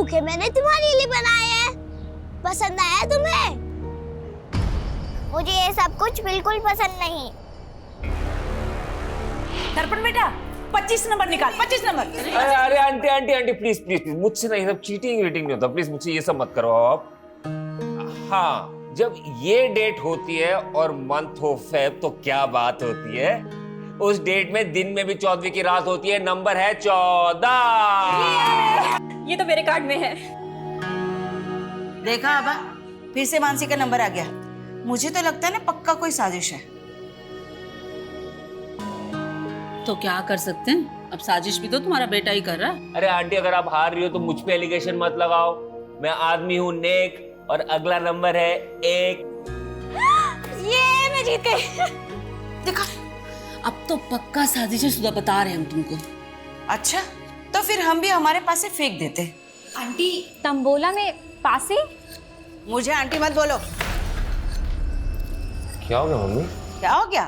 Bouquet मैंने तुम्हारे लिए बनाए हैं। पसंद आया तुम्हें? मुझे ये सब कुछ बिल्कुल पसंद नहीं। दर्पण बेटा 25 नंबर निकाल, 25 नंबर। अरे aunty aunty aunty please please please, मुझसे नहीं, सब चीटिंग वीटिंग नहीं होता, प्लीज मुझसे ये सब मत करवाओ आप। हाँ, जब ये डेट होती है और मंथ हो फेब तो क्या बात होती है। उस डेट में दिन में भी 14वीं की रात होती है, नंबर है 14। ये तो मेरे कार्ड में है। देखा आबा, फिर से मानसी का नंबर आ गया। मुझे तो लगता है ना पक्का कोई साजिश है। तो क्या कर सकते हैं, अब साजिश भी तो तुम्हारा बेटा ही कर रहा है। अरे आंटी अगर आप हार रही हो तो मुझ पे एलिगेशन मत लगाओ। मैं आदमी हूँ नेक और अगला नंबर है 1। ये मैं जीत गई। देखा, अब तो पक्का साजिश है सुधा, बता रहे हैं हम तुमको। अच्छा तो फिर हम भी हमारे पास से फेंक देते। आंटी तंबोला में पासे? मुझे आंटी मत बोलो। क्या हो गया मम्मी? क्या हो गया?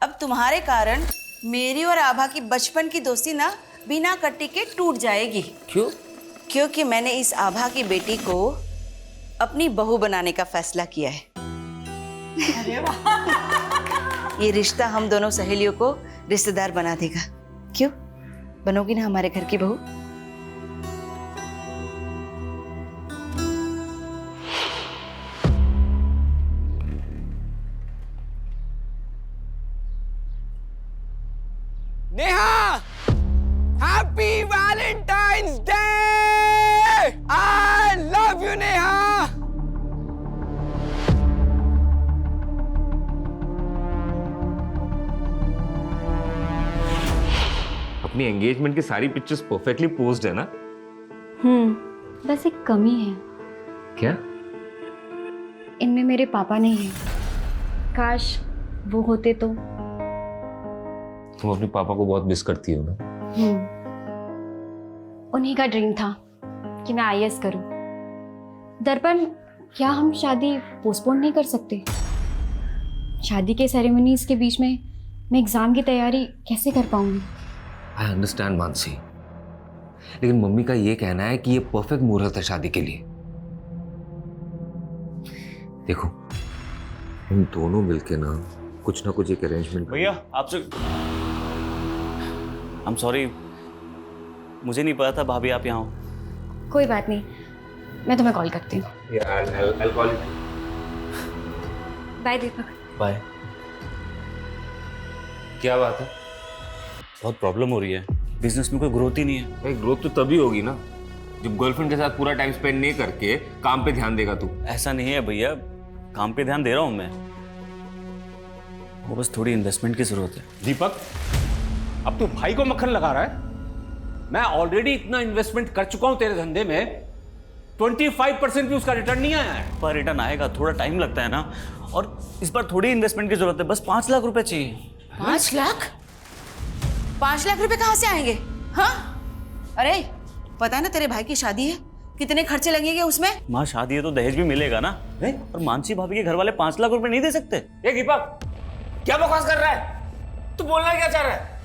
अब तुम्हारे कारण मेरी और आभा की बचपन की दोस्ती ना बिना कट्टी के टूट जाएगी। क्यों? क्योंकि मैंने इस आभा की बेटी को अपनी बहू बनाने का फैसला किया है। अरे वाह। ये रिश्ता हम दोनों सहेलियों को रिश्तेदार बना देगा। क्यों, बनोगी ना हमारे घर की बहू? Neha, happy Valentine's day! I love you Neha. अपनी एंगेजमेंट की सारी पिक्चर्स परफेक्टली पोज्ड है ना? बस एक कमी है, क्या? इनमें मेरे पापा नहीं है। काश वो होते तो। तुम अपने पापा को बहुत मिस करती हो ना? उन्हीं का ड्रीम था कि मैं आईएएस करूं। दर्पण, क्या हम शादी पोस्टपोन नहीं कर सकते? शादी के सेरेमनीज के बीच में मैं एग्जाम की तैयारी कैसे कर पाऊंगी? आई अंडरस्टैंड मानसी, लेकिन मम्मी का ये कहना है कि ये परफेक्ट मुहूर्त है शादी के लिए। देखो, हम दोनों मिलके ना कुछ एक अरेंजमेंट। भैया आपसे आई एम सॉरी, मुझे नहीं पता था भाभी आप यहाँ हो। कोई बात नहीं, मैं तुम्हें कॉल करती हूँ। बाय दीपक। बाय। क्या बात है? बहुत प्रॉब्लम हो रही है, बिजनेस में कोई ग्रोथ ही नहीं है। भाई ग्रोथ तो तभी होगी ना जब गर्लफ्रेंड के साथ पूरा टाइम स्पेंड नहीं करके काम पे ध्यान देगा तू। ऐसा नहीं है भैया, काम पे ध्यान दे रहा हूँ मैं, वो बस थोड़ी इन्वेस्टमेंट की जरूरत है। दीपक, अब तू भाई को मक्खन लगा रहा है। मैं ऑलरेडी इतना इन्वेस्टमेंट कर चुका हूं तेरे धंधे में, 25% भी उसका रिटर्न नहीं आया है। पर रिटर्न आएगा, थोड़ा टाइम लगता है ना, और इस बार थोड़ी इन्वेस्टमेंट की जरूरत है, बस 5 लाख रुपए चाहिए। 5 लाख? 5 लाख रुपए कहाँ से आएंगे? हाँ, अरे पता है ना तेरे भाई की शादी है, कितने खर्चे लगेंगे उसमें? माँ शादी है तो दहेज भी मिलेगा ना। और मानसी भाभी के घर वाले 5 लाख रुपए नहीं दे सकते। ये दीपक क्या बकवास कर रहा है? तू बोलना क्या चाह रहा है?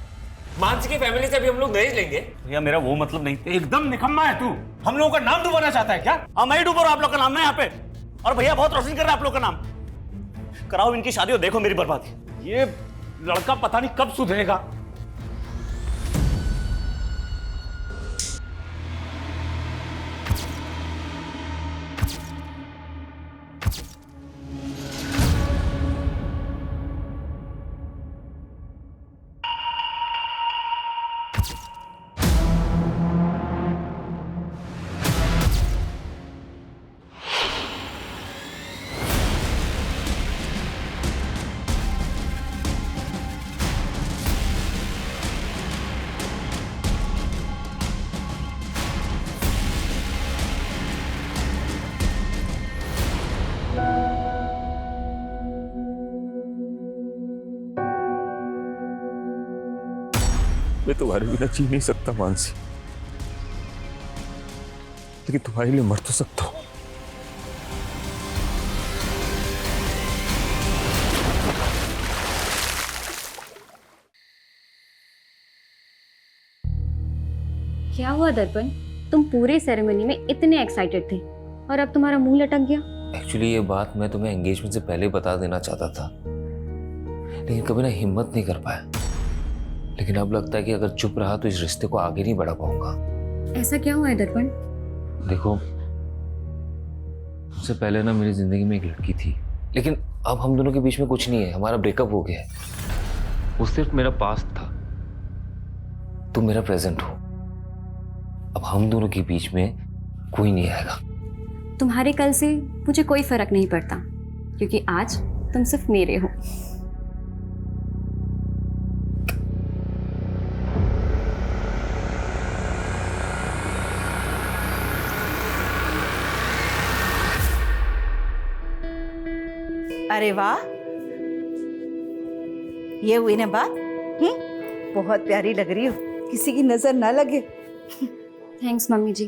मानसी की फैमिली से भी हम लोग दहेज लेंगे? भैया मेरा वो मतलब नहीं। एकदम निकम्मा है तू। हम लोगों का नाम डुबाना चाहता है क्या? हाँ मैं ही डूब रहा हूं आप लोग का नाम ना यहाँ पे, और भैया बहुत रोशन कर रहा है आप लोग का नाम। कराओ इनकी शादी और देखो मेरी बर्बादी। ये लड़का पता नहीं कब सुधरेगा। मैं तुम्हारे बिना जी नहीं सकता मानसी, लेकिन तुम्हारे लिए मर तो सकता हूं। क्या हुआ दर्पण? तुम पूरे सेरेमनी में इतने एक्साइटेड थे और अब तुम्हारा मुंह लटक गया। एक्चुअली ये बात मैं तुम्हें एंगेजमेंट से पहले बता देना चाहता था, लेकिन कभी ना हिम्मत नहीं कर पाया। लेकिन अब लगता है कि अगर चुप रहा तो इस रिश्ते को आगे नहीं बढ़ा पाऊंगा। ऐसा क्या हुआ है दर्पण? देखो, उससे पहले ना मेरी जिंदगी में एक लड़की थी, लेकिन अब हम दोनों के बीच में कुछ नहीं है, हमारा ब्रेकअप हो गया है। वो सिर्फ मेरा पास्ट था, तुम मेरा प्रेजेंट हो। अब हम दोनों के बीच में कोई नहीं आएगा। तुम्हारे कल से मुझे कोई फर्क नहीं पड़ता, क्योंकि आज तुम सिर्फ मेरे हो। अरे वाह, ये हुई ना बात। बहुत प्यारी लग रही हो, किसी की नजर ना लगे। थैंक्स मम्मी जी।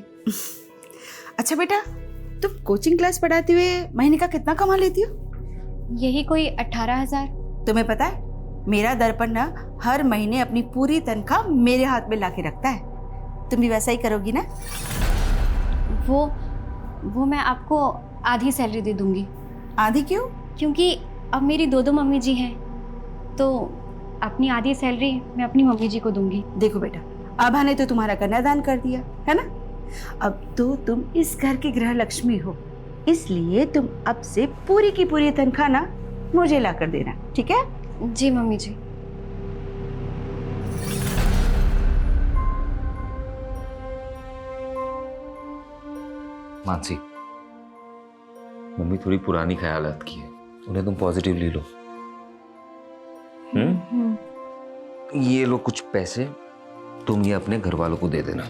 अच्छा बेटा, तुम कोचिंग क्लास पढ़ाते हुए महीने का कितना कमा लेती हो? यही कोई 18,000। तुम्हें पता है, मेरा दर्पण ना हर महीने अपनी पूरी तनख्वाह मेरे हाथ में लाके रखता है। तुम भी वैसा ही करोगी ना? वो मैं आपको आधी सैलरी दे दूंगी। आधी क्यों? क्योंकि अब मेरी दो मम्मी जी हैं, तो अपनी आधी सैलरी मैं अपनी मम्मी जी को दूंगी। देखो बेटा, आभा ने तो तुम्हारा कन्यादान कर दिया है ना, अब तो तुम इस घर की गृह लक्ष्मी हो, इसलिए तुम अब से पूरी की पूरी तनख्वाह ना मुझे ला कर देना, ठीक है? जी मम्मी जी। मानसी, मम्मी थोड़ी पुरानी ख्यालात की है, उन्हें तुम पॉजिटिव ले लो। ये लो कुछ पैसे, तुम ये अपने घर वालों को दे देना।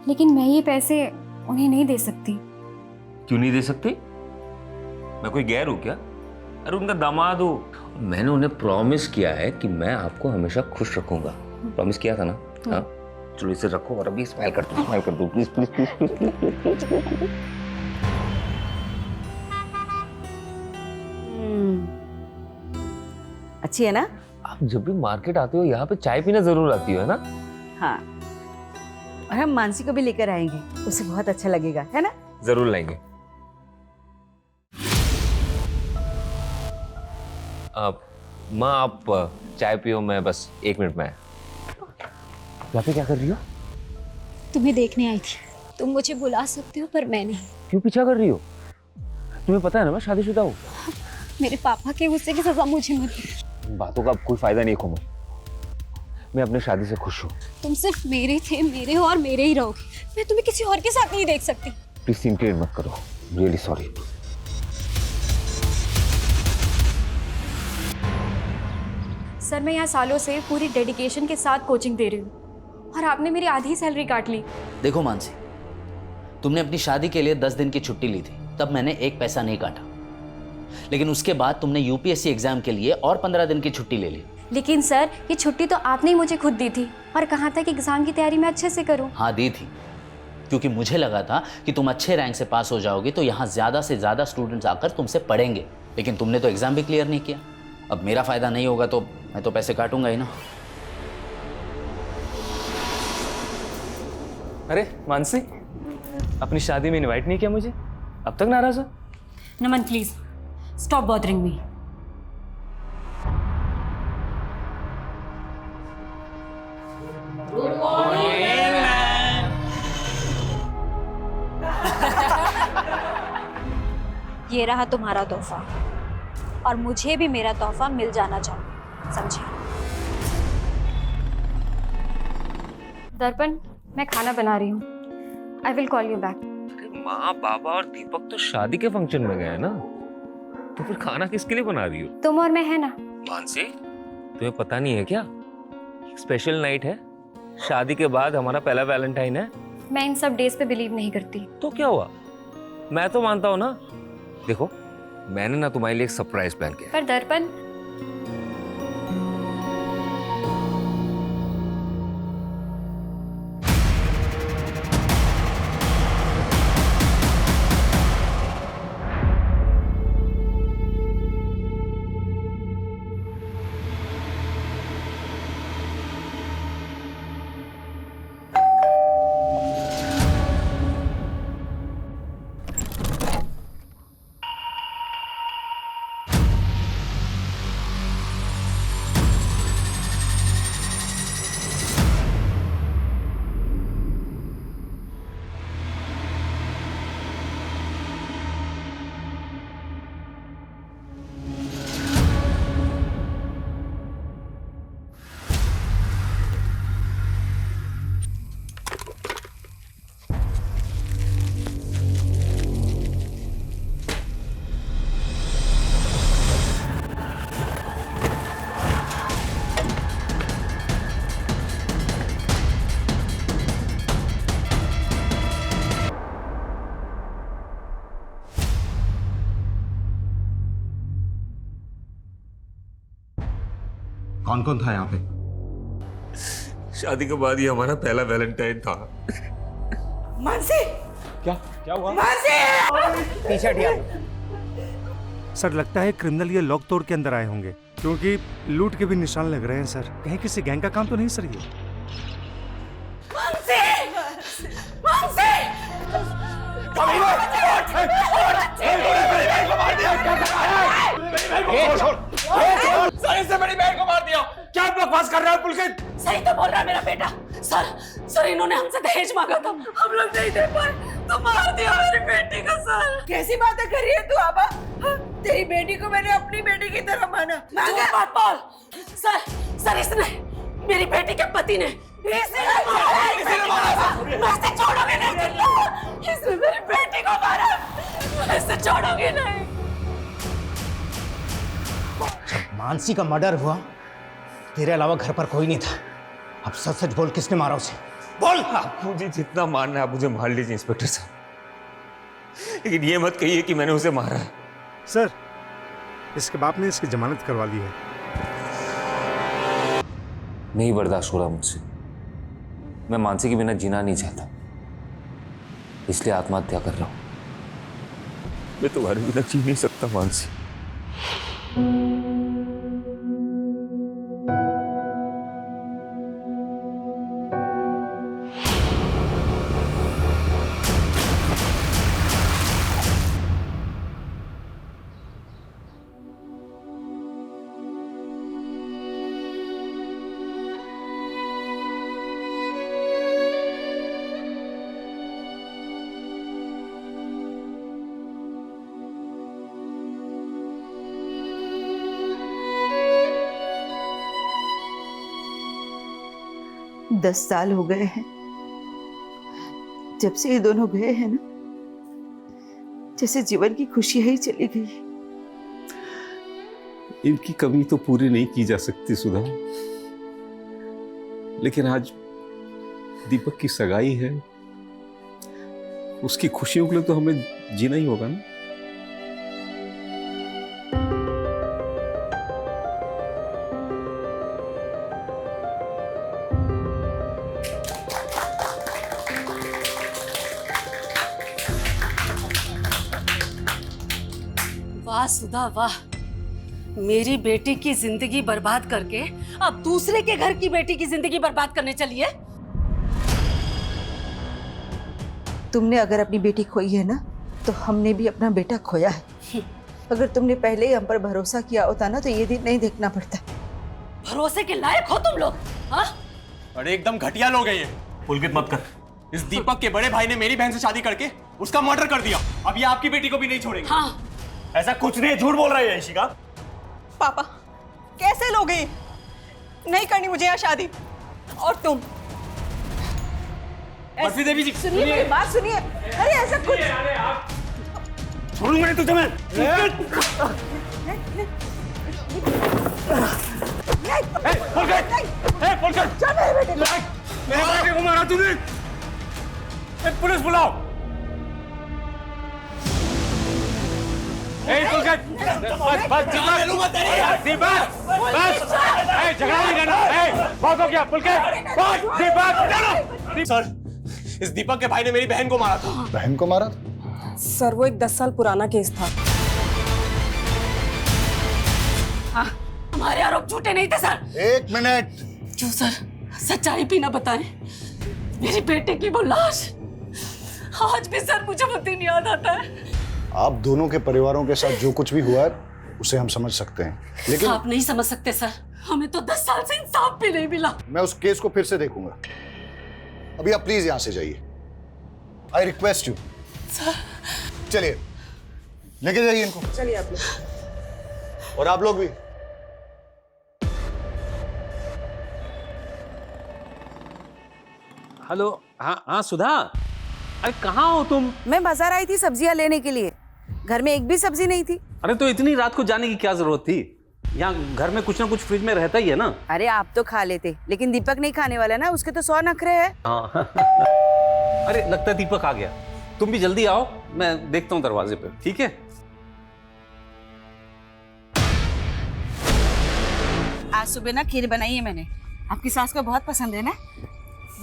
लेकिन मैं ये पैसे उन्हें नहीं दे सकती। क्यों नहीं दे सकती? मैं कोई गैर हूं क्या? अरे उनका दामाद हूं। मैंने उन्हें प्रॉमिस किया है कि मैं आपको हमेशा खुश रखूंगा। प्रॉमिस किया था ना? हाँ, चलो इसे रखो और अभी स्माइल कर दो, प्लीज प्लीज प्लीज प्लीज। अच्छी है ना? आप जब भी मार्केट आते हो यहाँ पे चाय पीने जरूर आती हो, है ना? हाँ, और हम मानसी को भी लेकर आएंगे, उसे बहुत अच्छा लगेगा, है ना? जरूर लाएंगे। माँ आप चाय पियो, मैं बस 1 मिनट में। यहाँ पे क्या कर रही हो? तुम्हें देखने आई थी। तुम मुझे बुला सकते हो पर मैं नहीं। क्यों पीछा कर रही हो? तुम्हें पता है ना मैं शादीशुदा हूँ। मेरे पापा के गुस्से की सजा मुझे मत दो। बातों का अब कोई फायदा नहीं कोमल, मैं अपने शादी से खुश हूँ। तुम सिर्फ मेरे थे, मेरे हो और मेरे ही रहोगे। मैं तुम्हें किसी और के साथ नहीं देख सकती। प्लीज सीन क्रिएट मत करो, रियली सॉरी। सर मैं यहाँ सालों से पूरी डेडिकेशन के साथ कोचिंग दे रही हूँ और आपने मेरी आधी सैलरी काट ली। देखो मानसी, तुमने अपनी शादी के लिए 10 दिन की छुट्टी ली थी, तब मैंने 1 पैसा नहीं काटा। लेकिन उसके बाद तुमने यूपीएससी एग्जाम के लिए और 15 दिन की छुट्टी ले ली। लेकिन सर ये छुट्टी तो आपने ही मुझे खुद दी थी और कहा था कि एग्जाम की तैयारी मैं अच्छे से करूँ। हाँ दी थी, क्योंकि मुझे लगा था कि तुम अच्छे रैंक से पास हो जाओगे तो यहाँ ज़्यादा से ज़्यादा स्टूडेंट्स आकर तुमसे पढ़ेंगे। लेकिन तुमने तो एग्जाम भी क्लियर नहीं किया। अब मेरा फ़ायदा नहीं होगा तो मैं तो पैसे काटूंगा ही ना। अरे मानसी, अपनी शादी में इनवाइट नहीं किया मुझे, अब तक नाराज हो? नमन प्लीज स्टॉप बॉदरिंग मी। ये रहा तुम्हारा तोहफा और मुझे भी मेरा तोहफा मिल जाना चाहिए, समझे? दर्पण मैं खाना बना रही हूँ, I will call you back. माँ बाबा और दीपक तो शादी के फंक्शन में गए ना, तो फिर खाना किसके लिए बना रही हो? तुम और मैं है ना। मानसी, तुम्हें पता नहीं है क्या, स्पेशल नाइट है, शादी के बाद हमारा पहला वैलेंटाइन है। मैं इन सब डेज पे बिलीव नहीं करती। तो क्या हुआ, मैं तो मानता हूँ ना। देखो मैंने ना तुम्हारे लिए एक सरप्राइज प्लान किया। पर दर्पण कौन कौन था यहाँ पे? शादी के बाद ये हमारा पहला वैलेंटाइन था। मानसी, क्या हुआ? मानसी! पीछे हटिया। सर लगता है क्रिमिनल ये लॉक तोड़ के अंदर आए होंगे, क्योंकि लूट के भी निशान लग रहे हैं सर। कहीं किसी गैंग का काम तो नहीं सर ये? सर इससे मेरी बहन को मार दिया। क्या बकवास कर रहा है पुलकित? सही तो बोल रहा है मेरा बेटा। सर इन्होंने हमसे दहेज मांगा था, हम लोग नहीं दे पाए तो मार दिया मेरी बेटी को। सर कैसी बातें कर रही है तू आबा? तेरी बेटी को मैंने अपनी बेटी की तरह माना। झूठ मत बोल। सर इसने, मेरी बेटी के पति ने इसने छोड़ोगे नहीं। इसने मेरी बेटी को मारा, मैं इसे छोड़ोगे नहीं। जब मानसी का मर्डर हुआ तेरे अलावा घर पर कोई नहीं था। अब सच सच बोल, किसने मारा उसे? बोल। आप मुझे जितना मारना है आप मुझे मार लीजिए इंस्पेक्टर साहब, लेकिन ये मत कहिए कि मैंने उसे मारा है। सर इसके बाप ने इसकी जमानत करवा ली है। नहीं बर्दाश्त हो रहा मुझसे। मैं मानसी के बिना जीना नहीं चाहता, इसलिए आत्महत्या कर रहा हूं। मैं तुम्हारे बिना जी नहीं सकता मानसी। दस साल हो गए हैं जब से ये दोनों गए हैं ना, जैसे जीवन की खुशियां ही चली गई। इनकी कमी तो पूरी नहीं की जा सकती सुधा, लेकिन आज दीपक की सगाई है, उसकी खुशियों के लिए तो हमें जीना ही होगा ना। वाह सुधा वाह, मेरी बेटी की जिंदगी बर्बाद करके अब दूसरे के घर की बेटी की जिंदगी बर्बाद करने चली है। तुमने अगर अपनी बेटी खोई है ना, तो हमने भी अपना बेटा खोया है। अगर तुमने पहले ही हम पर भरोसा किया होता ना, तो ये दिन नहीं देखना पड़ता। भरोसे के लायक हो तुम लोग। हाँ? अरे एकदम घटिया लोग हैं ये। पुलकित मत कर। इस दीपक के बड़े भाई ने मेरी बहन से शादी करके उसका मर्डर कर दिया। अब ये आपकी बेटी को भी नहीं छोड़ेंगे। हाँ। ऐसा कुछ नहीं, झूठ बोल रही है इशिका। पापा कैसे लोगे? नहीं करनी मुझे यहाँ शादी। और तुम बर्फी देवी जी सुनिए, मेरी बात सुनिए। अरे ऐसा कुछ छोड़ूंगा नहीं तुझे मैं। मेरे बेटे को मारा तूने। पुलिस बुलाओ। बस झगड़ा नहीं करना। बहुत हो गया पुलकित। सर, इस दीपक के भाई ने मेरी बहन को मारा था। बहन को मारा? सर वो एक 10 साल पुराना केस था। हाँ, हमारे आरोप झूठे नहीं थे सर। एक मिनट। जो सर सच्चाई भी ना बताएं, मेरी बेटे की वो लाश आज भी सर मुझे वो दिन याद आता है। आप दोनों के परिवारों के साथ जो कुछ भी हुआ है उसे हम समझ सकते हैं, लेकिन आप नहीं समझ सकते सर। हमें तो 10 साल से इंसाफ भी नहीं मिला। मैं उस केस को फिर से देखूंगा। अभी आप प्लीज यहां से जाइए। I request you. चलिए लेके जाइए इनको। चलिए आप लोग। और आप लोग भी। हेलो। हाँ सुधा, अरे कहाँ हो तुम? मैं बाजार आई थी सब्जियां लेने के लिए। घर में एक भी सब्जी नहीं थी। अरे तो इतनी रात को जाने की क्या जरूरत थी? यहाँ घर में कुछ ना कुछ फ्रिज में रहता ही है ना। अरे आप तो खा लेते, लेकिन दीपक नहीं खाने वाला ना, उसके तो 100 नखरे हैं। हाँ। अरे लगता है दीपक आ गया। तुम भी जल्दी आओ, मैं देखता हूँ दरवाजे पे। ठीक है? आज सुबह ना खीर बनाई है मैंने, आपकी सास को बहुत पसंद है ना,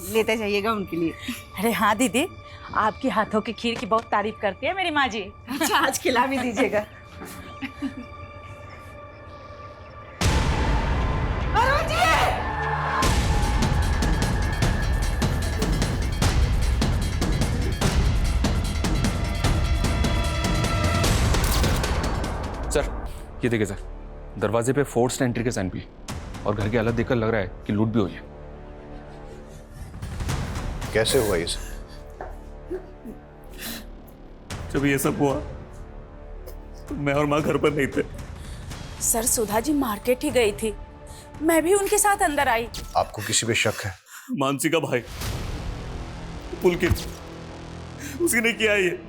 लेते जाइएगा उनके लिए। अरे हाँ दीदी, आपके हाथों की खीर की बहुत तारीफ करती है मेरी माँ जी। अच्छा, आज खिला भी दीजिएगा। अरुण जी! सर ये देखिए सर, दरवाजे पे फोर्स्ड एंट्री के साइन भी, और घर की हालत देखकर लग रहा है कि लूट भी हुई है। कैसे हुआ ये सब? जब ये सब हुआ तो मैं और माँ घर पर नहीं थे। सर सुधा जी मार्केट ही गई थी, मैं भी उनके साथ अंदर आई। आपको किसी पे शक है? मानसी का भाई पुलकित, उसी ने किया ये।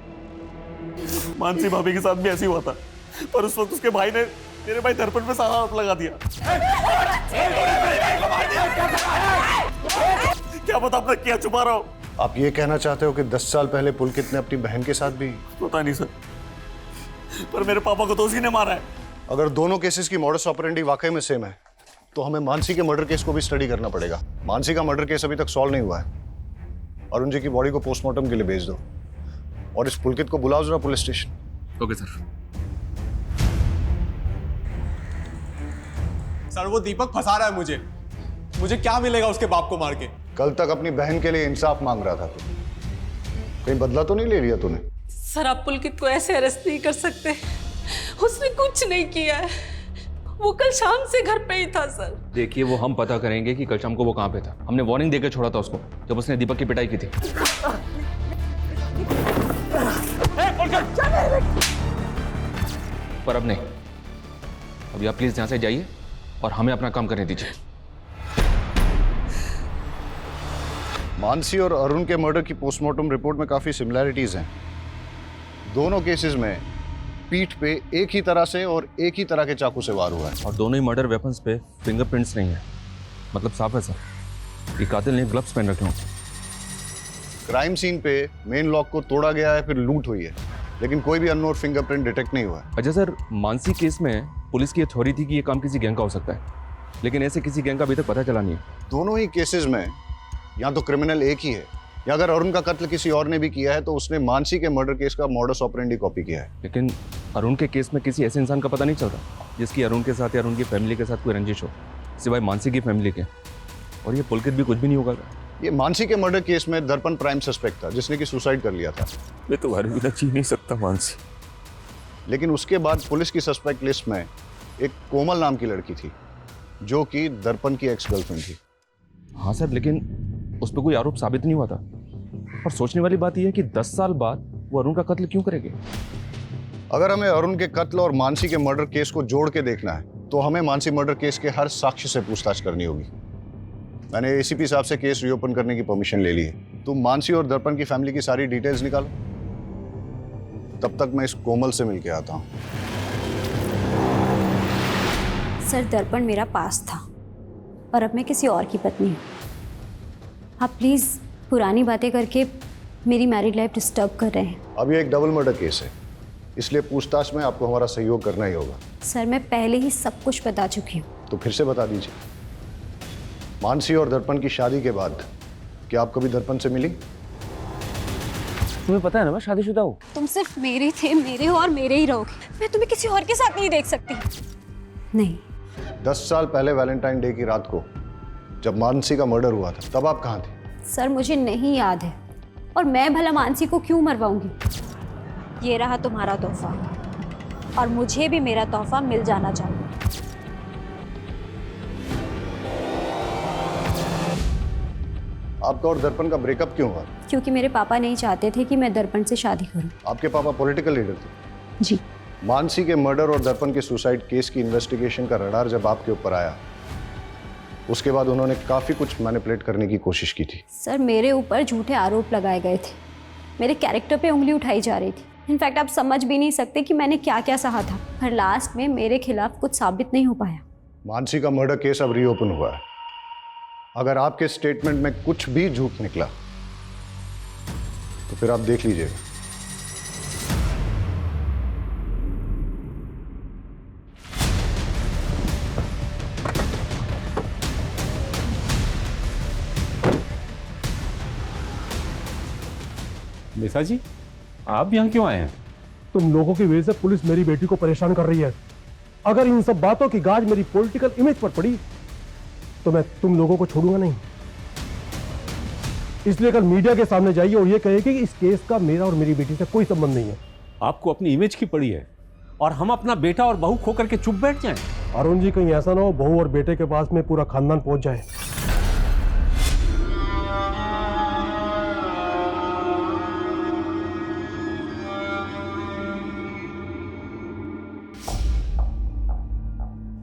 मानसी भाभी के साथ भी ऐसे ही हुआ था, पर उस वक्त उसके भाई ने मेरे भाई दर्पण पे सारा आरोप लगा दिया। क्या पता आपने क्या छुपा रहा हो। आप ये कहना चाहते हो कि 10 साल पहले पुलकित ने अपनी बहन के साथ भी? पता नहीं सर, पर मेरे पापा को तो उसी ने मारा है। अगर दोनों केसेस की मॉडस ऑपरेंडी वाकई में सेम है तो हमें मानसी के मर्डर केस को भी स्टडी करना पड़ेगा। मानसी का मर्डर केस अभी तक सॉल्व नहीं हुआ है। अरुण जी की बॉडी को पोस्टमार्टम के लिए भेज दो और इस पुलकित को बुलाओ जरा police station. Okay sir. Sir वो दीपक फंसा रहा है मुझे क्या मिलेगा उसके बाप को मार के? कल तक अपनी बहन के लिए इंसाफ मांग रहा था तू, कहीं बदला तो नहीं ले लिया तूने? सर आप पुलकित को ऐसे अरेस्ट नहीं कर सकते, उसने कुछ नहीं किया है, वो कल शाम से घर पे ही था सर। देखिए वो हम पता करेंगे कि कल शाम को वो कहाँ पे था। हमने वार्निंग देकर छोड़ा था उसको जब उसने दीपक की पिटाई की थी। पर अब नहीं, अभी आप प्लीज यहाँ से जाइए और हमें अपना काम करने दीजिए। मानसी और अरुण के मर्डर की पोस्टमार्टम रिपोर्ट में काफी सिमिलैरिटीज हैं। दोनों केसेस में पीठ पे एक ही तरह से और एक ही तरह के चाकू से वार हुआ है, और दोनों ही मर्डर वेपन्स पे फिंगरप्रिंट्स नहीं है, मतलब साफ है सर। ये कातिल ने ग्लव्स पहन रखे होंगे। क्राइम सीन पे मेन लॉक को तोड़ा गया है, फिर लूट हुई है, लेकिन कोई भी अननोन फिंगरप्रिंट डिटेक्ट नहीं हुआ है। अच्छा सर, मानसी केस में पुलिस की अथॉरिटी थी कि ये काम किसी गैंग का हो सकता है, लेकिन ऐसे किसी गैंग का अभी तक पता चला नहीं है। दोनों ही केसेस में या तो क्रिमिनल एक ही है, या अगर अरुण का कत्ल किसी और ने भी किया है तो उसने मानसी के मर्डर केस का मॉडस ऑपरेंडी कॉपी किया है। लेकिन अरुण के केस में किसी ऐसे इंसान का पता नहीं चल रहा जिसकी अरुण के साथ या अरुण की फैमिली के साथ कोई रंजिश हो, सिवाय मानसी की फैमिली के। और ये पुलकित भी कुछ भी नहीं होगा। ये मानसी के मर्डर केस में दर्पण प्राइम सस्पेक्ट था, जिसने कि सुसाइड कर लिया था। मैं तुम्हारे बिना जी नहीं सकता मानसी। लेकिन उसके बाद पुलिस की सस्पेक्ट लिस्ट में एक कोमल नाम की लड़की थी, जो कि दर्पण की एक्स गर्लफ्रेंड थी। हाँ सर, लेकिन उस पर कोई आरोप साबित नहीं हुआ था। और सोचने वाली बात यह है कि 10 साल बाद वो अरुण का कत्ल क्यों करेंगे? अगर हमें अरुण के कत्ल और मानसी के मर्डर केस को जोड़ के देखना है तो हमें मानसी मर्डर केस के हर साक्ष्य से पूछताछ करनी होगी। मैंने एसीपी साहब से केस रीओपन करने की परमिशन ले ली है। तुम मानसी और दर्पण की फैमिली की सारी डिटेल्स निकालो, तब तक मैं इस कोमल से मिलके आता हूँ। सर दर्पण मेरा पास था और अब मैं किसी और की पत्नी हूँ। आप प्लीज़ पुरानी बातें करके मेरी मैरिड लाइफ डिस्टर्ब कर रहे हैं। अब ये एक डबल मर्डर केस है, इसलिए पूछताछ में आपको हमारा सहयोग करना ही होगा। सर मैं पहले ही सब कुछ बता चुकी हूँ। तो फिर से बता दीजिए, मानसी और दर्पण की शादी के बाद क्या आप कभी दर्पण से मिली? तुम्हें पता है ना मैं शादीशुदा हूँ। तुम सिर्फ मेरे थे, मेरे हो और मेरे ही रहोगे। मैं तुम्हें किसी और के साथ नहीं देख सकती। नहीं। 10 साल पहले वैलेंटाइन डे की रात को जब मानसी का मर्डर हुआ था, तब आप कहाँ थे? सर मुझे नहीं याद है, और मैं भला मानसी को क्यों मरवाऊंगी। ये रहा तुम्हारा तोहफा, और मुझे भी मेरा तोहफा मिल जाना चाहिए। आपका और दर्पण का ब्रेकअप क्यों हुआ? क्योंकि मेरे पापा नहीं चाहते थे कि मैं दर्पण से शादी करूं। आपके पापा पॉलिटिकल लीडर थे? जी। मानसी के मर्डर और दर्पण के सुसाइड केस की इन्वेस्टिगेशन का रडार जब आपके ऊपर आया, उसके बाद उन्होंने काफी कुछ मैनिपुलेट करने की कोशिश की थी। सर मेरे ऊपर झूठे आरोप लगाए गए थे, मेरे कैरेक्टर पे उंगली उठाई जा रही थी। इनफैक्ट आप समझ भी नहीं सकते कि मैंने क्या क्या सहा था, पर लास्ट में मेरे खिलाफ कुछ साबित नहीं हो पाया। मानसी का मर्डर केस अब रीओपन हुआ है। अगर आपके स्टेटमेंट में कुछ भी झूठ निकला तो फिर आप देख लीजिएगा। मिसा जी, आप यहाँ क्यों आए हैं? तुम लोगों की वजह से पुलिस मेरी बेटी को परेशान कर रही है। अगर इन सब बातों की गाज मेरी पॉलिटिकल इमेज पर पड़ी तो मैं तुम लोगों को छोड़ूंगा नहीं। इसलिए कल मीडिया के सामने जाइए और ये कहिए कि इस केस का मेरा और मेरी बेटी से कोई संबंध नहीं है। आपको अपनी इमेज की पड़ी है और हम अपना बेटा और बहू खो करके चुप बैठ जाएं। अरुण जी, कहीं ऐसा ना हो बहू और बेटे के पास में पूरा खानदान पहुंच जाए।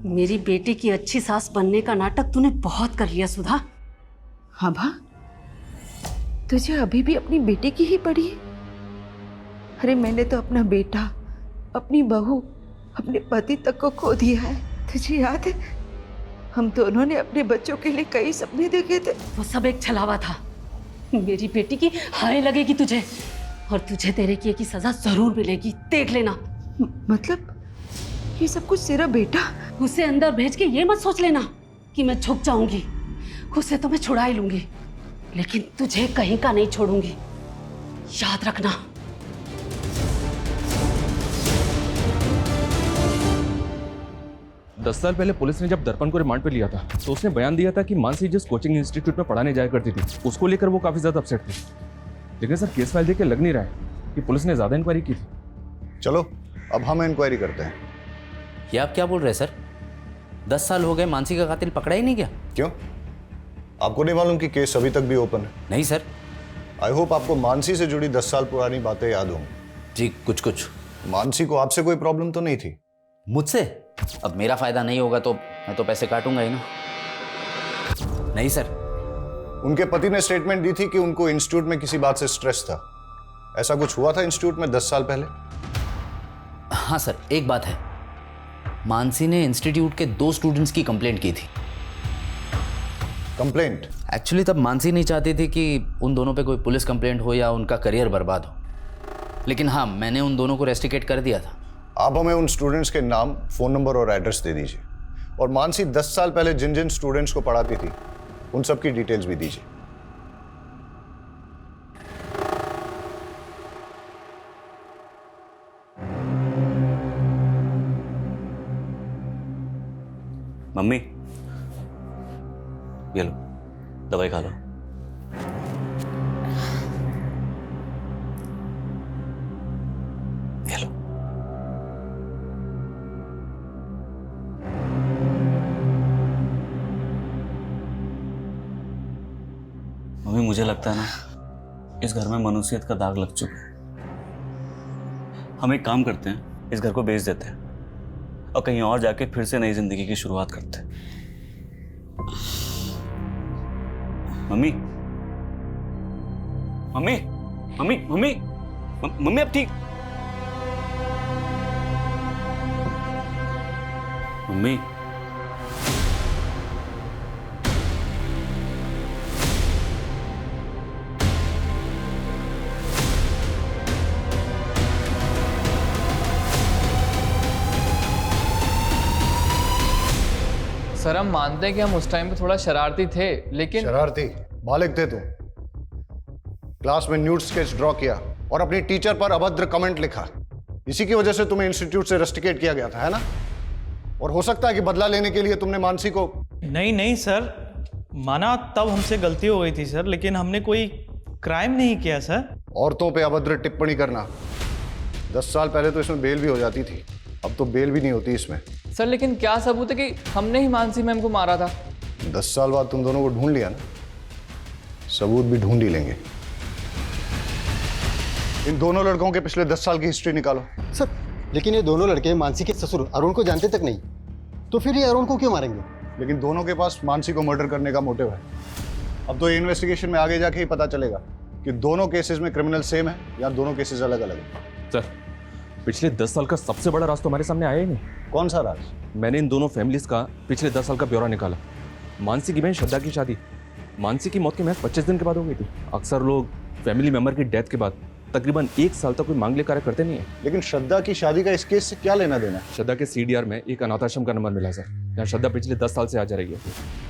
मेरी बेटी की अच्छी सास बनने का नाटक तूने बहुत कर लिया सुधा। हाँ भा, तुझे अभी भी अपनी बेटे की ही पड़ी है? अरे मैंने तो अपना बेटा, अपनी बहू, अपने पति तक को खो दिया है। तुझे याद है हम दोनों ने अपने बच्चों के लिए कई सपने देखे थे। वो सब एक छलावा था। मेरी बेटी की हाय लगेगी तुझे, और तुझे तेरे किए की सजा जरूर मिलेगी, देख लेना। मतलब ये सब कुछ तेरा बेटा? उसे अंदर भेज के ये मत सोच लेना कि मैं झुक जाऊंगी। उसे तो मैं छुड़ा ही लूंगी, लेकिन तुझे कहीं का नहीं छोड़ूंगी, याद रखना। दस साल पहले पुलिस ने जब दर्पण को रिमांड पे लिया था तो उसने बयान दिया था कि मानसी जिस कोचिंग इंस्टीट्यूट में पढ़ाने जाया करती थी उसको लेकर वो काफी ज्यादा अपसेट थी। लेकिन सर केस फाइल देख के लग नहीं रहा है कि पुलिस ने ज्यादा इंक्वायरी की थी। चलो अब हम इंक्वायरी करते हैं। ये आप क्या बोल रहे हैं सर? 10 साल हो गए, मानसी का कातिल पकड़ा ही नहीं गया? क्यों, आपको नहीं मालूम कि केस अभी तक भी ओपन है? नहीं सर। आई होप आपको मानसी से जुड़ी 10 साल पुरानी बातें याद हों। जी कुछ कुछ। मानसी को आपसे कोई प्रॉब्लम तो नहीं थी? मुझसे? अब मेरा फायदा नहीं होगा तो मैं तो पैसे काटूंगा ही ना। नहीं सर। उनके पति ने स्टेटमेंट दी थी कि उनको इंस्टीट्यूट में किसी बात से स्ट्रेस था। ऐसा कुछ हुआ था इंस्टीट्यूट में 10 साल पहले? हाँ सर, एक बात है, मानसी ने इंस्टीट्यूट के 2 स्टूडेंट्स की कंप्लेंट की थी। कंप्लेंट? एक्चुअली तब मानसी नहीं चाहती थी कि उन दोनों पे कोई पुलिस कंप्लेंट हो या उनका करियर बर्बाद हो, लेकिन हाँ मैंने उन दोनों को रेस्ट्रिकेट कर दिया था। आप हमें उन स्टूडेंट्स के नाम, फोन नंबर और एड्रेस दे दीजिए, और मानसी 10 साल पहले जिन जिन स्टूडेंट्स को पढ़ाती थी उन सब की डिटेल्स भी दीजिए। मम्मी ये लो, दवाई खा लो। ये लो। मम्मी मुझे लगता है ना इस घर में मनुष्यत का दाग लग चुका है। हम एक काम करते हैं, इस घर को बेच देते हैं और कहीं और जाके फिर से नई जिंदगी की शुरुआत करते हैं। Mummy mummy mummy mummy mummy अब ठीक? मम्मी सर हम मानते हैं कि हम उस टाइम पे थोड़ा शरारती थे, लेकिन शरारती बालिग थे तुम। क्लास में न्यूड स्केच ड्रॉ किया और अपनी टीचर पर अभद्र कमेंट लिखा। इसी की वजह से तुम्हें इंस्टीट्यूट से रस्टिकेट किया गया था, है ना? और हो सकता है कि बदला लेने के लिए तुमने मानसी को। नहीं नहीं सर, माना तब हमसे गलती हो गई थी सर, लेकिन हमने कोई क्राइम नहीं किया सर। औरतों पे अभद्र टिप्पणी करना, 10 साल पहले तो इसमें बेल भी हो जाती थी, अब तो बेल भी नहीं होती इसमें। सर लेकिन क्या सबूत है कि हमने ही मानसी मैम को मारा था? 10 साल बाद तुम दोनों को ढूंढ लिया ना, सबूत भी ढूंढ ही लेंगे। इन दोनों लड़कों के पिछले 10 साल की हिस्ट्री निकालो। सर लेकिन ये दोनों लड़के मानसी के ससुर अरुण को जानते तक नहीं, तो फिर ये अरुण को क्यों मारेंगे? लेकिन दोनों के पास मानसी को मर्डर करने का मोटिव है। अब तो ये इन्वेस्टिगेशन में आगे जाके ही पता चलेगा कि दोनों केसेस में क्रिमिनल सेम है या दोनों केसेस अलग अलग है। सर पिछले 10 साल का सबसे बड़ा राज तो हमारे सामने आया ही नहीं। कौन सा राज? मैंने इन दोनों फैमिलीज का पिछले 10 साल का ब्यौरा निकाला। मानसी की बहन श्रद्धा की शादी मानसी की मौत के महज 25 दिन के बाद हो गई थी। अक्सर लोग फैमिली मेंबर की डेथ के बाद तकरीबन 1 साल तक कोई मांगलिक कार्य करते नहीं है। लेकिन श्रद्धा की शादी का इस केस से क्या लेना देना? श्रद्धा के CDR में एक अनाथाश्रम का नंबर मिला सर, जहाँ श्रद्धा पिछले 10 साल से आ जा रही है।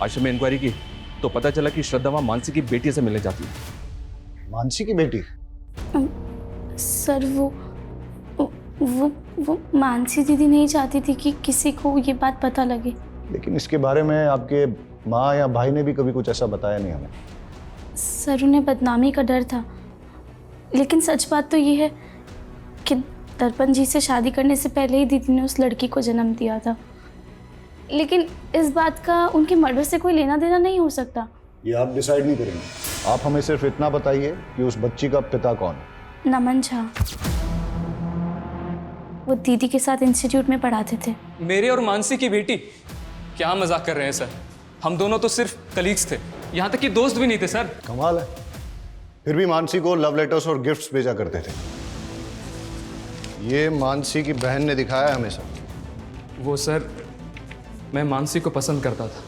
आश्रम में इंक्वायरी की तो पता चला कि श्रद्धा वहाँ मानसी की बेटी से मिलने जाती है। मानसी की बेटी? सर वो मानसी दीदी नहीं चाहती थी कि किसी को ये बात पता लगे। लेकिन इसके बारे में आपके माँ या भाई ने भी कभी कुछ ऐसा बताया नहीं हमें। सर उन्हें बदनामी का डर था, लेकिन सच बात तो ये है कि दर्पण जी से शादी करने से पहले ही दीदी ने उस लड़की को जन्म दिया था। लेकिन इस बात का उनके मर्डर से कोई लेना देना नहीं हो सकता। ये आप डिसाइड नहीं करेंगे, आप हमें सिर्फ इतना बताइए कि उस बच्ची का पिता कौन है। नमन झा, वो दीदी के साथ इंस्टीट्यूट में पढ़ाते थे। मेरे और मानसी की बेटी? क्या मजाक कर रहे हैं सर, हम दोनों तो सिर्फ कलीग्स थे, यहाँ तक कि दोस्त भी नहीं थे सर। कमाल है, फिर भी मानसी को लव लेटर्स और गिफ्ट्स भेजा करते थे। ये मानसी की बहन ने दिखाया हमेशा। वो सर, मैं मानसी को पसंद करता था,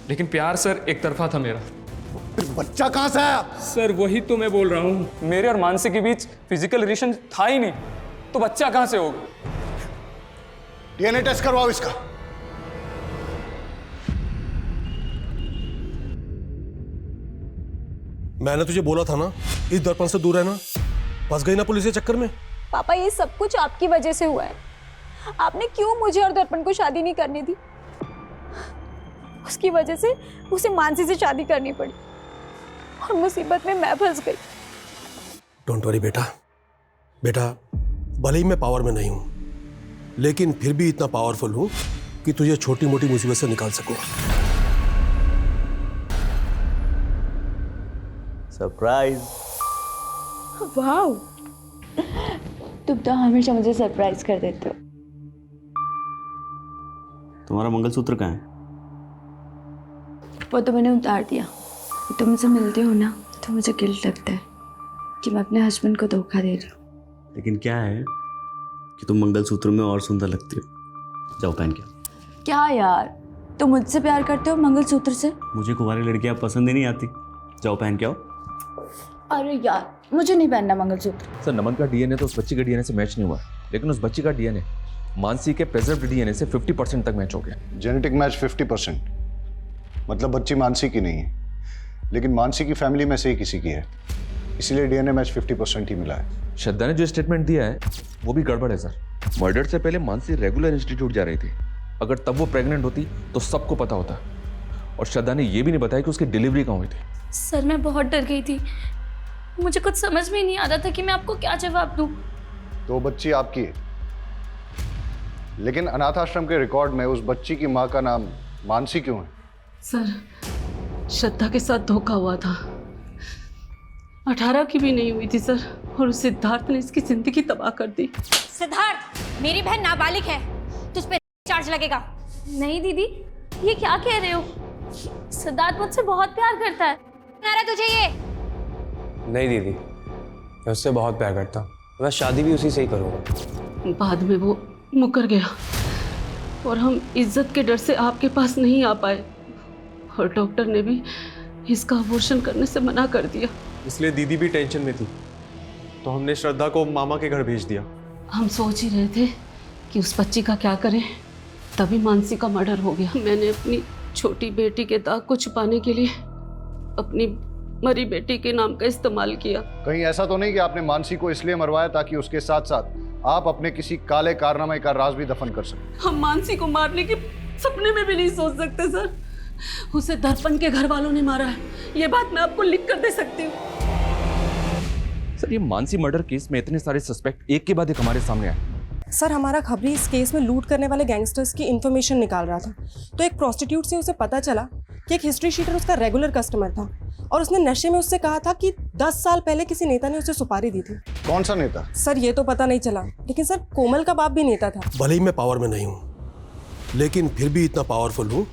लेकिन प्यार सर एक तरफा था मेरा। बच्चा कहाँ से आया? सर वही तो मैं बोल रहा हूँ, मेरे और मानसी के बीच फिजिकल रिलेशन था ही नहीं, तो बच्चा कहाँ से होगा? डीएनए टेस्ट करवाओ इसका। मैंने तुझे बोला था ना, इस दर्पण से दूर रहना। फंस गई ना पुलिस के चक्कर में। पापा ये सब कुछ आपकी वजह से हुआ है। आपने क्यों मुझे और दर्पण को शादी नहीं करने दी? उसकी वजह से उसे मानसी से शादी करनी पड़ी और मुसीबत में मैं फंस गई। डोंट वरी बेटा, बेटा भले ही मैं पावर में नहीं हूं, लेकिन फिर भी इतना पावरफुल हूं कि तुझे छोटी मोटी मुसीबत से निकाल सकूं। सरप्राइज। वाओ, तुम तो हमेशा मुझे सरप्राइज कर देते हो। तुम्हारा मंगलसूत्र कहाँ है? वो तो मैंने उतार दिया। तुम मुझसे मिलते हो ना तो मुझे गिल्ट लगता है कि मैं अपने हस्बैंड को धोखा दे रही हूँ। लेकिन क्या है कि तुम मंगलसूत्र में और सुंदर लगती हो। जाओ पहन के। क्या यार, तुम मुझसे प्यार करते हो मंगलसूत्र से? मुझे कुंवारी लड़कियां पसंद ही नहीं आती। जाओ पहन के आओ। अरे यार, मुझे नहीं पहनना मंगलसूत्र। सर नमन का डीएनए तो उस बच्ची के डीएनए से मैच नहीं हुआ, लेकिन उस बच्ची का डीएनए मानसी के प्रेजर्व्ड डीएनए से 50% तक मैच हो गया। जेनेटिक मैच 50%, मतलब बच्ची मानसी की नहीं है, लेकिन मानसी की फैमिली में से ही किसी की है, इसलिए डीएनए मैच 50% ही मिला है। श्रद्धा ने जो स्टेटमेंट दिया है वो भी गड़बड़ है सर। मर्डर से पहले मानसी रेगुलर इंस्टीट्यूट जा रही थी। अगर तब वो प्रेग्नेंट होती तो सबको पता होता। और श्रद्धा ने ये भी नहीं बताया कि उसकी डिलीवरी कहाँ हुई थी। सर मैं बहुत डर गई थी, मुझे कुछ समझ में नहीं आ रहा था कि मैं आपको क्या जवाब दूं। तो बच्ची आपकी है, लेकिन अनाथ आश्रम के रिकॉर्ड में उस बच्ची की माँ का नाम मानसी क्यों है? सर श्रद्धा के साथ धोखा हुआ था। 18 की भी नहीं हुई थी सर, और उस सिद्धार्थ ने इसकी जिंदगी तबाह कर दी। सिद्धार्थ, मेरी बहन नाबालिग है, तुझ पे चार्ज लगेगा। नहीं दीदी, ये क्या कह रहे हो? सिद्धार्थ मुझसे बहुत प्यार करता है। नारा तुझे ये? नहीं दीदी, मैं उससे बहुत प्यार करता हूँ, मैं शादी भी उसी से ही करूँगा। बाद में वो मुकर गया और हम इज्जत के डर से आपके पास नहीं आ पाए, और डॉक्टर ने भी इसका अबॉर्शन करने से मना कर दिया। इसलिए दीदी भी टेंशन में थी, तो हमने श्रद्धा को मामा के घर भेज दिया। हम सोच ही रहे थे कि उस बच्ची का क्या करें, तभी मानसी का मर्डर हो गया। मैंने अपनी छोटी बेटी के दाग को छुपाने के लिए अपनी मरी बेटी के नाम का इस्तेमाल किया। कहीं ऐसा तो नहीं कि आपने मानसी को इसलिए मरवाया ताकि उसके साथ साथ आप अपने किसी काले कारनामे का राज भी दफन कर सकें? हम मानसी को मारने के सपने में भी नहीं सोच सकते सर। उसे दर्पण के घर वालों ने मारा है, ये बात मैं आपको लिख कर दे सकती हूँ। सर ये मानसी मर्डर केस में इतने सारे सस्पेक्ट एक के बाद एक हमारे सामने आए। सर हमारा खबरी इस केस में लूट करने वाले गैंगस्टर्स की इन्फॉर्मेशन निकाल रहा था, तो एक प्रोस्टिट्यूट से उसे पता चला कि एक हिस्ट्री शीटर उसका रेगुलर कस्टमर था, और उसने नशे में उससे कहा था कि 10 साल पहले किसी नेता ने उसे सुपारी दी थी। कौन सा नेता? सर ये तो पता नहीं चला, लेकिन सर कोमल का बाप भी नेता था। भले ही मैं पावर में नहीं हूँ, लेकिन फिर भी इतना पावरफुल हूँ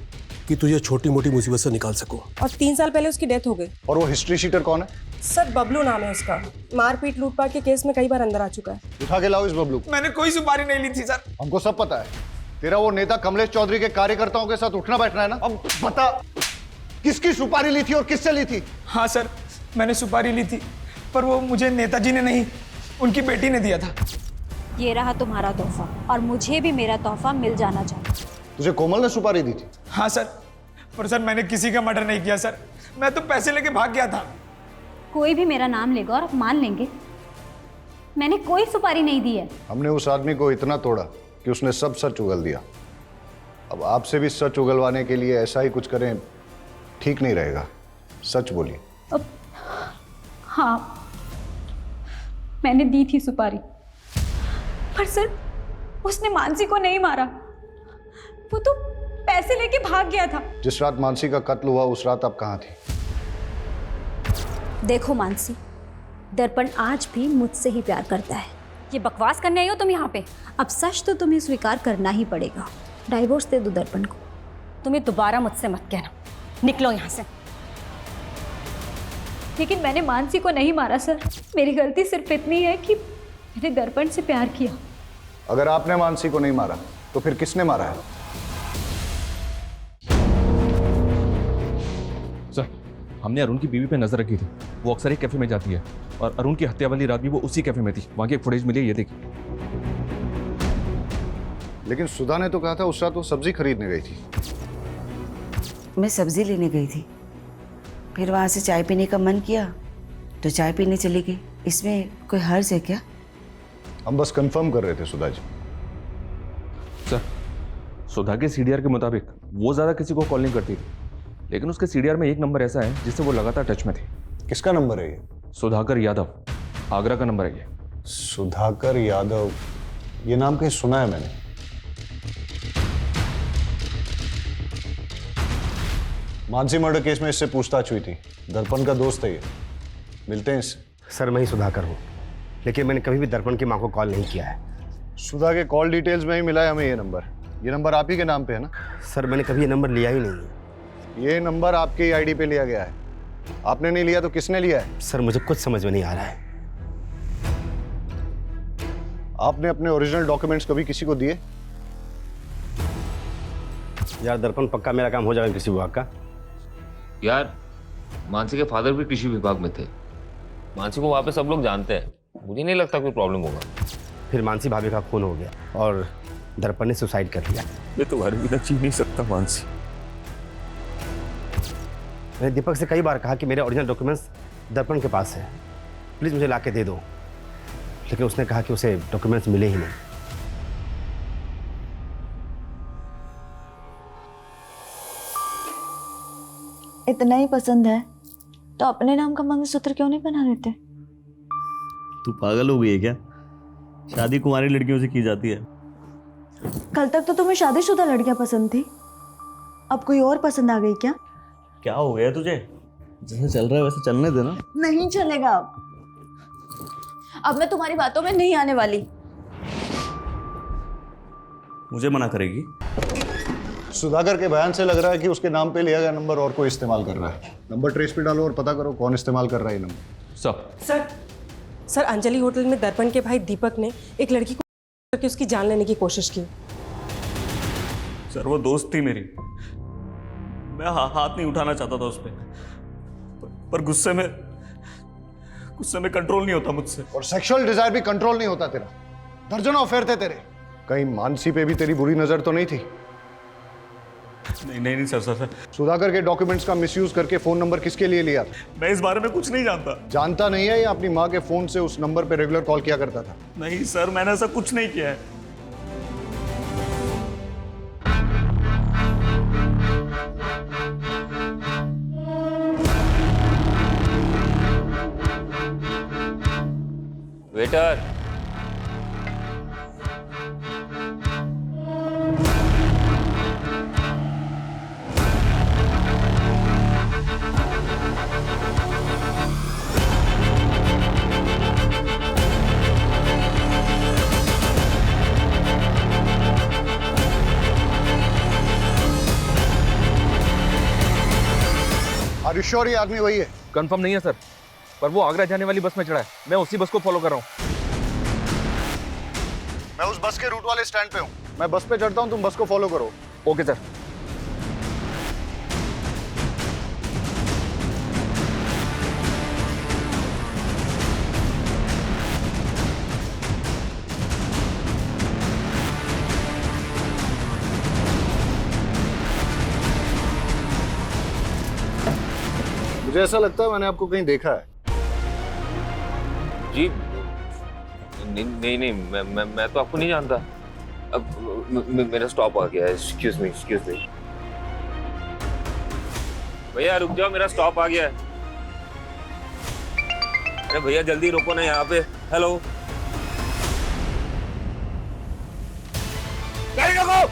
कि तुझे छोटी मोटी मुसीबत से निकाल सकूं। और 3 साल पहले उसकी डेथ हो गई। और वो हिस्ट्री शीटर कौन है? सर बबलू नाम है उसका, मारपीट लूटपाट के केस में कई बार अंदर आ चुका है। उठा के लाओ इस बबलू को। मैंने कोई सुपारी नहीं ली थी सर। हमको सब पता है, तेरा वो नेता कमलेश चौधरी के कार्यकर्ताओं के साथ उठना बैठना है ना। अब बता, किसकी सुपारी ली थी और किससे ली थी? हाँ सर, मैंने सुपारी ली थी, पर वो मुझे नेताजी ने नहीं, उनकी बेटी ने दिया था। ये रहा तुम्हारा तोहफा, और मुझे भी मेरा तोहफा मिल जाना चाहिए। तुझे कोमल ने सुपारी दी थी? हाँ सर, पर सर मैंने किसी का मर्डर नहीं किया सर, मैं तो पैसे लेके भाग गया था। कोई भी मेरा नाम लेगा और आप मान लेंगे। मैंने कोई सुपारी नहीं दी है। हमने उस आदमी को इतना तोड़ा कि उसने सब सच उगल दिया। अब आपसे भी सच उगलवाने के लिए ऐसा ही कुछ करें ठीक नहीं रहेगा। सच बोलिए। हाँ, मैंने दी थी सुपारी, पर सर उसने मानसी को नहीं मारा, वो तो पैसे लेके भाग गया था। जिस रात मानसी का कत्ल हुआ उस रात आप कहाँ थी? देखो मानसी, दर्पण आज भी मुझसे ही प्यार करता है। ये बकवास करने आई हो तुम यहाँ पे? अब सच तो तुम्हें स्वीकार करना ही पड़ेगा। डाइवोर्स दे दो दर्पण को। तुम्हें दोबारा मुझसे मत कहना, निकलो यहाँ से। लेकिन मैंने मानसी को नहीं मारा सर। मेरी गलती सिर्फ इतनी है कि मैंने दर्पण से प्यार किया। अगर आपने मानसी को नहीं मारा तो फिर किसने मारा है? सर, हमने अरुण की बीवी पे नजर रखी थी। वो अक्सर एक कैफे में जाती है और अरुण की हत्या वाली रात भी वो उसी कैफे में थी। वहां की एक फुटेज मिली है, ये देखिए। लेकिन सुधा ने तो कहा था उस रात वो सब्जी खरीदने गई थी। मैं सब्जी लेने गई थी, फिर वहाँ से चाय पीने का मन किया तो चाय पीने चली गई। इसमें कोई हर्ज है क्या? हम बस कंफर्म कर रहे थे सुधा जी। सर, सुधा के सीडीआर के मुताबिक वो ज्यादा किसी को कॉल नहीं करती थी, लेकिन उसके सीडीआर में एक नंबर ऐसा है जिससे वो लगातार टच में थी। किसका नंबर है ये? सुधाकर यादव, आगरा का नंबर है ये। सुधाकर यादव, ये नाम कहीं सुना है मैंने। मानसी मर्डर केस में इससे पूछताछ हुई थी। दर्पण का दोस्त है ये, मिलते हैं इससे। सर, मैं ही सुधाकर हूँ, लेकिन मैंने कभी भी दर्पण की माँ को कॉल नहीं किया है। सुधा के कॉल डिटेल्स में ही मिला है हमें ये नंबर। ये नंबर आप ही के नाम पे है ना? सर, मैंने कभी ये नंबर लिया ही नहीं। ये नंबर आपके आईडी पे लिया गया है। आपने नहीं लिया तो किसने लिया है? सर, मुझे कुछ समझ में नहीं आ रहा है। आपने अपने ओरिजिनल डॉक्यूमेंट्स कभी किसी को दिए? यार दर्पण, पक्का मेरा काम हो जाएगा कृषि विभाग का। यार, मानसी के फादर भी कृषि विभाग में थे। मानसी को वहाँ पे सब लोग जानते हैं। मुझे नहीं लगता कोई प्रॉब्लम होगा। फिर मानसी भाभी का खून हो गया और दर्पण ने सुसाइड कर लिया। मैं तुम्हारे बिना जी नहीं सकता मानसी। मैंने दीपक से कई बार कहा कि मेरे ओरिजिनल डॉक्यूमेंट्स दर्पण के पास है, प्लीज़ मुझे ला के दे दो, लेकिन उसने कहा कि उसे डॉक्यूमेंट्स मिले ही नहीं। इतना ही पसंद है तो अपने नाम का मंगलसूत्र क्यों नहीं बना देते? तू पागल हो गई है क्या? शादी कुंवारी लड़कियों से की जाती है। कल तक तो तुम्हें शादीशुदा लड़कियां पसंद थी, अब कोई और पसंद आ गई क्या? क्या हो गया तुझे? जैसे चल रहा है वैसे चलने देना। नहीं चलेगा। अब मैं तुम्हारी बातों में नहीं आने वाली। मुझे मना करेगी? सुधाकर के बयान से लग रहा है कि उसके नाम पे लिया गया नंबर और कोई इस्तेमाल कर रहा है। नंबर ट्रेस पे डालो और पता करो कौन इस्तेमाल कर रहा है ये नंबर। सर, अंजलि होटल में दर्पण के भाई दीपक ने एक लड़की को करके उसकी जान लेने की कोशिश की। सर, वो दोस्त थी मेरी। मैं हाथ नहीं उठाना चाहता था उस पर गुस्से में कंट्रोल नहीं होता मुझसे। और सेक्सुअल डिजायर भी कंट्रोल नहीं होता तेरा। दर्जनों अफेयर थे तेरे। कहीं मानसी पे भी तेरी बुरी नजर तो नहीं थी? नहीं सर। सुधाकर के डॉक्यूमेंट्स का मिसयूज करके फोन नंबर किसके लिए लिया? मैं इस बारे में कुछ नहीं जानता। जानता नहीं है या अपनी माँ के फोन से उस नंबर पे रेगुलर कॉल किया करता था? नहीं सर, मैंने ऐसा कुछ नहीं किया है। वेटर, आर यू श्योर ये आदमी वही है? कंफर्म नहीं है सर, पर वो आगरा जाने वाली बस में चढ़ा है। मैं उसी बस को फॉलो कर रहा हूँ। मैं उस बस के रूट वाले स्टैंड पे हूँ। मैं बस पे चढ़ता हूँ, तुम बस को फॉलो करो। Okay sir. मुझे ऐसा लगता है मैंने आपको कहीं देखा है। जी नहीं नहीं मैं तो आपको नहीं जानता। अब मेरा स्टॉप आ गया है। एक्सक्यूज मी भैया रुक जाओ, मेरा स्टॉप आ गया है। अरे भैया जल्दी रुको ना यहाँ पे। हेलो गाड़ी रोको।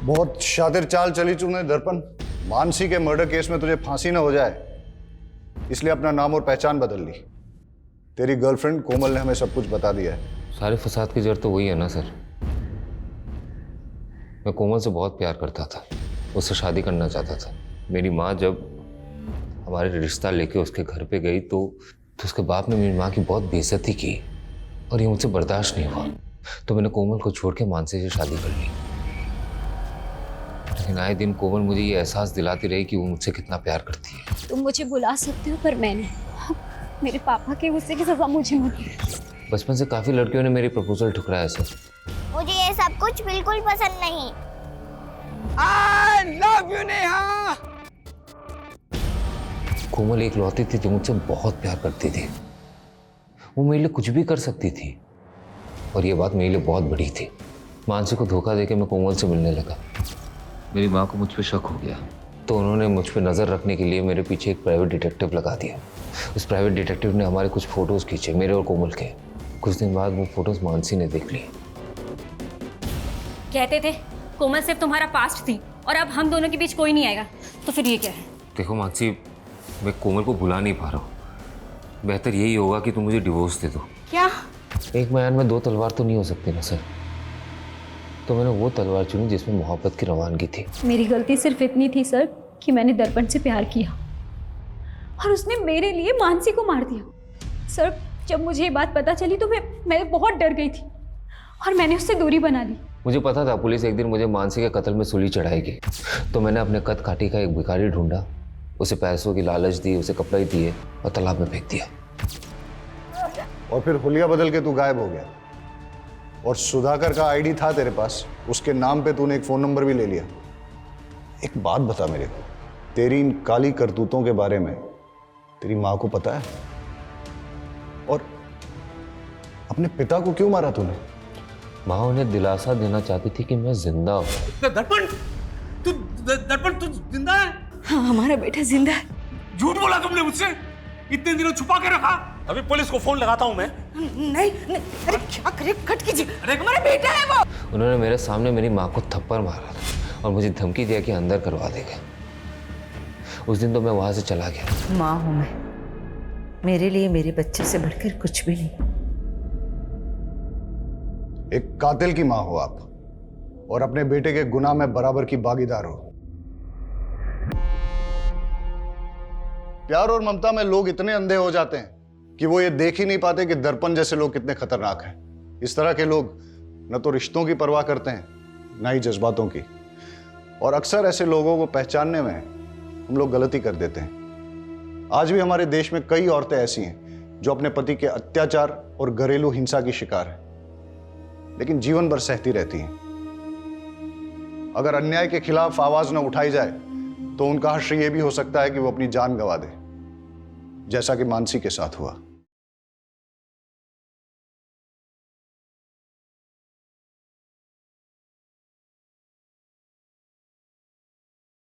बहुत शातिर चाल चली तूने दर्पण। मानसी के मर्डर केस में तुझे फांसी ना हो जाए इसलिए अपना नाम और पहचान बदल ली। तेरी गर्लफ्रेंड कोमल ने हमें सब कुछ बता दिया है। सारे फसाद की जड़ तो वही है ना सर। मैं कोमल से बहुत प्यार करता था, उससे शादी करना चाहता था। मेरी माँ जब हमारे रिश्ता लेके उसके घर पे गई तो उसके बाप ने मेरी माँ की बहुत बेइज्जती की और ये मुझसे बर्दाश्त नहीं हुआ। तो मैंने कोमल को छोड़ के मानसी से शादी कर ली। लेकिन आए दिन कोमल मुझे ये एहसास दिलाती रही कि वो मुझसे कितना प्यार करती है। तुम मुझे बुला सकते हो पर मैंने मेरे पापा के गुस्से की सजा मुझे मिली। बचपन से काफी लड़कियों ने मेरी प्रपोजल ठुकराया सर। मुझे ये सब कुछ बिल्कुल पसंद नहीं। I love you, Neha. कोमल एक लौती थी जो मुझसे बहुत प्यार करती थी। वो मेरे लिए कुछ भी कर सकती थी और ये बात मेरे लिए बहुत बड़ी थी। मानसी को धोखा देके मैं कोमल से मिलने लगा। मेरी माँ को मुझ पर शक हो गया तो उन्होंने मुझ पर नज़र रखने के लिए मेरे पीछे एक प्राइवेट डिटेक्टिव लगा दिया। उस प्राइवेट डिटेक्टिव ने हमारे कुछ फोटोज खींचे, मेरे और कोमल के। कुछ दिन बाद वो फोटोज मानसी ने देख ली। कहते थे कोमल सिर्फ तुम्हारा पास्ट थी और अब हम दोनों के बीच कोई नहीं आएगा, तो फिर ये क्या है? देखो मानसी, मैं कोमल को भुला नहीं पा रहा हूँ। बेहतर यही होगा कि तुम मुझे डिवोर्स दे दो। क्या? एक म्यान में दो तलवार तो नहीं हो सकती ना सर। तो मैंने वो तलवार चुनी जिसमें मोहब्बत की रवानगी थी। मेरी गलती सिर्फ इतनी थी सर कि मैंने दर्पण से प्यार किया और उसने मेरे लिए मानसी को मार दिया। सर जब मुझे ये बात पता चली तो मैं बहुत डर गई थी और मैंने उससे दूरी बना ली। मुझे पता था पुलिस एक दिन मुझे मानसी के कत्ल में सूली चढ़ाएगी, तो मैंने अपने कद काठी का एक भिखारी ढूंढा, उसे पैसों की लालच दी, उसे कपड़े दिए और तालाब में फेंक दिया। और फिर हुलिया बदल के तू गायब हो गया और सुधाकर का आईडी था तेरे पास, उसके नाम पे तूने एक फोन नंबर भी ले लिया। एक बात बता मेरे को, तेरी इन काली करतूतों के बारे में तेरी माँ को पता है? और अपने पिता को क्यों मारा तूने? माँ उन्हें दिलासा देना चाहती थी कि मैं जिंदा हूँ। दर्पण तू जिंदा है? हाँ हमारा बेटा जिंदा है। झूठ बोला तुमने मुझसे, इतने दिनों छुपा के रखा। अभी पुलिस को फोन लगाता हूँ मैं। नहीं अरे क्या करे, कट कीजिए, हमारा बेटा है वो। उन्होंने मेरे सामने मेरी माँ को थप्पड़ मारा और मुझे धमकी दिया कि अंदर करवा देगा। उस दिन तो मैं वहां से चला गया। माँ हूं मैं, मेरे लिए मेरे बच्चे से बढ़कर कुछ भी नहीं। एक कातिल की माँ हो आप और अपने बेटे के गुनाह में बराबर की भागीदार हो। प्यार और ममता में लोग इतने अंधे हो जाते हैं कि वो ये देख ही नहीं पाते कि दर्पण जैसे लोग कितने खतरनाक हैं। इस तरह के लोग न तो रिश्तों की परवाह करते हैं न ही जज्बातों की, और अक्सर ऐसे लोगों को पहचानने में हम लोग गलती कर देते हैं। आज भी हमारे देश में कई औरतें ऐसी हैं जो अपने पति के अत्याचार और घरेलू हिंसा की शिकार हैं, लेकिन जीवन भर सहती रहती हैं। अगर अन्याय के खिलाफ आवाज न उठाई जाए तो उनका हश्र यह भी हो सकता है कि वो अपनी जान गंवा दे, जैसा कि मानसी के साथ हुआ।